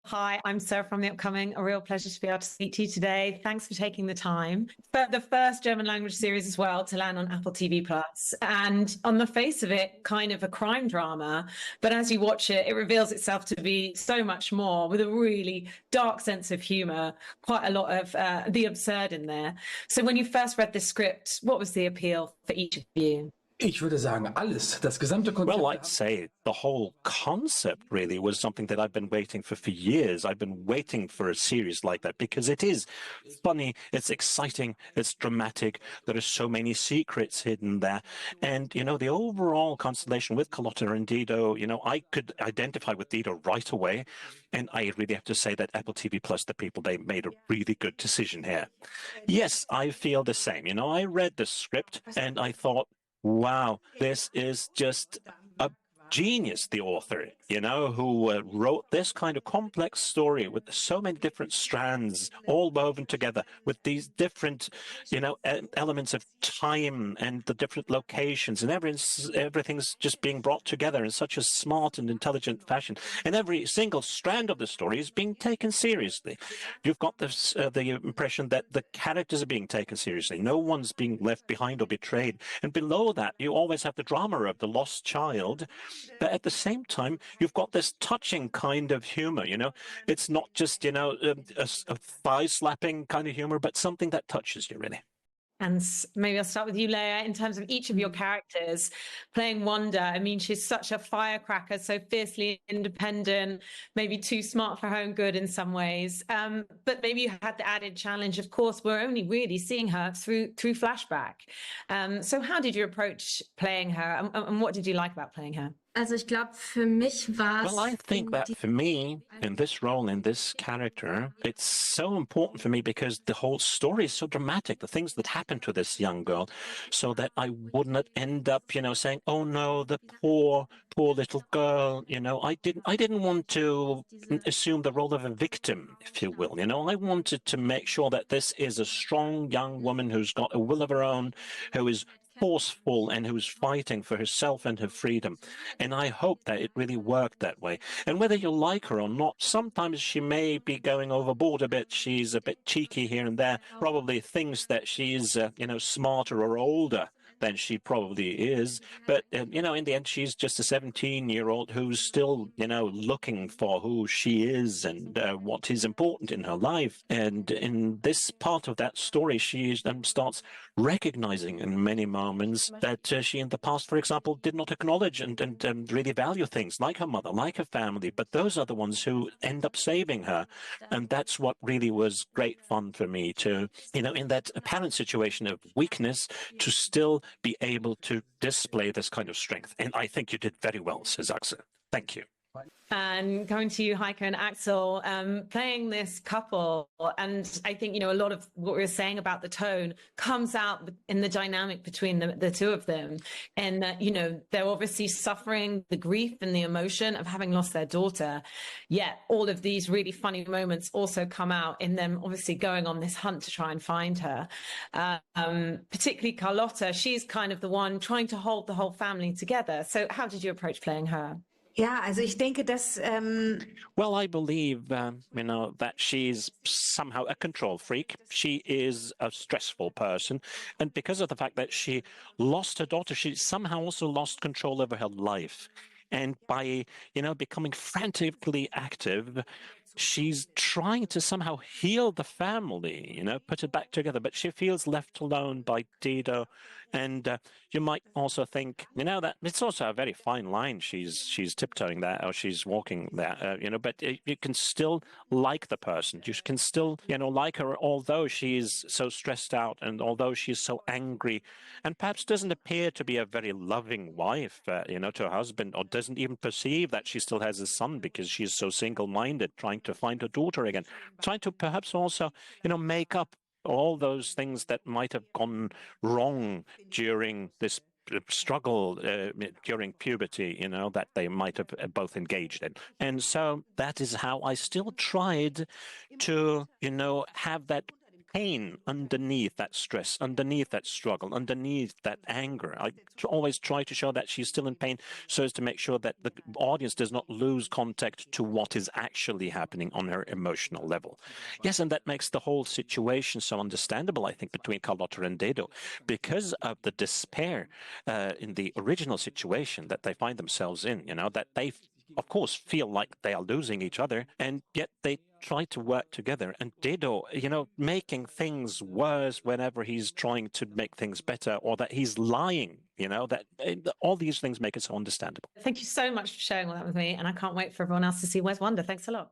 Hi, I'm Sarah from The Upcoming. A real pleasure to be able to speak to you today. Thanks for taking the time. But the first German language series as well to land on Apple TV Plus. And on the face of it, kind of a crime drama. But as you watch it, it reveals itself to be so much more with a really dark sense of humor, quite a lot of the absurd in there. So when you first read the script, what was the appeal for each of you? Ich würde sagen, alles. Das gesamte Konzept. Well, I'd say the whole concept really was something that I've been waiting for years. I've been waiting for a series like that because it is funny, it's exciting, it's dramatic. There are so many secrets hidden there. And, the overall constellation with Carlotta and Dido, I could identify with Dido right away. And I really have to say that Apple TV Plus, the people, they made a really good decision here. Yes, I feel the same. I read the script and I thought, wow, this is just a genius, the author, who wrote this kind of complex story with so many different strands all woven together with these different, elements of time and the different locations and everything's just being brought together in such a smart and intelligent fashion. And every single strand of the story is being taken seriously. You've got this, the impression that the characters are being taken seriously. No one's being left behind or betrayed. And below that, you always have the drama of the lost child. But at the same time, you've got this touching kind of humor, It's not just, a thigh-slapping kind of humor, but something that touches you, really. And maybe I'll start with you, Lea, in terms of each of your characters playing Wanda. I mean, she's such a firecracker, so fiercely independent, maybe too smart for her own good in some ways. But maybe you had the added challenge, of course, we're only really seeing her through flashback. So how did you approach playing her and what did you like about playing her? Also ich glaube, für mich war Well, I think that for me, in this role, in this character, it's so important for me because the whole story is so dramatic, the things that happen to this young girl, so that I wouldn't end up, saying, oh no, the poor little girl, I didn't want to assume the role of a victim, if you will, I wanted to make sure that this is a strong young woman who's got a will of her own, who is forceful and who's fighting for herself and her freedom. And I hope that it really worked that way. And whether you like her or not, sometimes she may be going overboard a bit. She's a bit cheeky here and there, probably thinks that she's, smarter or older than she probably is. But, in the end, she's just a 17-year-old who's still, looking for who she is and what is important in her life. And in this part of that story, she starts recognizing in many moments that she in the past, for example, did not acknowledge and really value things like her mother, like her family. But those are the ones who end up saving her. And that's what really was great fun for me to, in that apparent situation of weakness, to still be able to display this kind of strength. And I think you did very well, says Axel. Thank you. And going to you, Heike and Axel, playing this couple, and I think, a lot of what we were saying about the tone comes out in the dynamic between the two of them. And that, they're obviously suffering the grief and the emotion of having lost their daughter. Yet all of these really funny moments also come out in them obviously going on this hunt to try and find her. Particularly Carlotta, she's kind of the one trying to hold the whole family together. So how did you approach playing her? Ja, also ich denke, dass Well, I believe, that she's somehow a control freak. She is a stressful person. And because of the fact that she lost her daughter, she somehow also lost control over her life. And by, becoming frantically active, she's trying to somehow heal the family, put it back together. But she feels left alone by Dido. And you might also think, that it's also a very fine line. She's tiptoeing there or she's walking there, but you can still like the person. You can still, like her, although she's so stressed out and although she's so angry and perhaps doesn't appear to be a very loving wife, to her husband, or doesn't even perceive that she still has a son because she's so single-minded, trying to find her daughter again, trying to perhaps also, make up all those things that might have gone wrong during this struggle during puberty, that they might have both engaged in. And so that is how I still tried to, have that pain underneath that stress, underneath that struggle, underneath that anger. I always try to show that she's still in pain so as to make sure that the audience does not lose contact to what is actually happening on her emotional level. Yes, and that makes the whole situation so understandable, I think, between Carlotta and Dedo, because of the despair in the original situation that they find themselves in, that they of course, feel like they are losing each other, and yet they try to work together. And Dedo, making things worse whenever he's trying to make things better, or that he's lying, that all these things make it so understandable. Thank you so much for sharing all that with me. And I can't wait for everyone else to see Where's Wanda. Thanks a lot.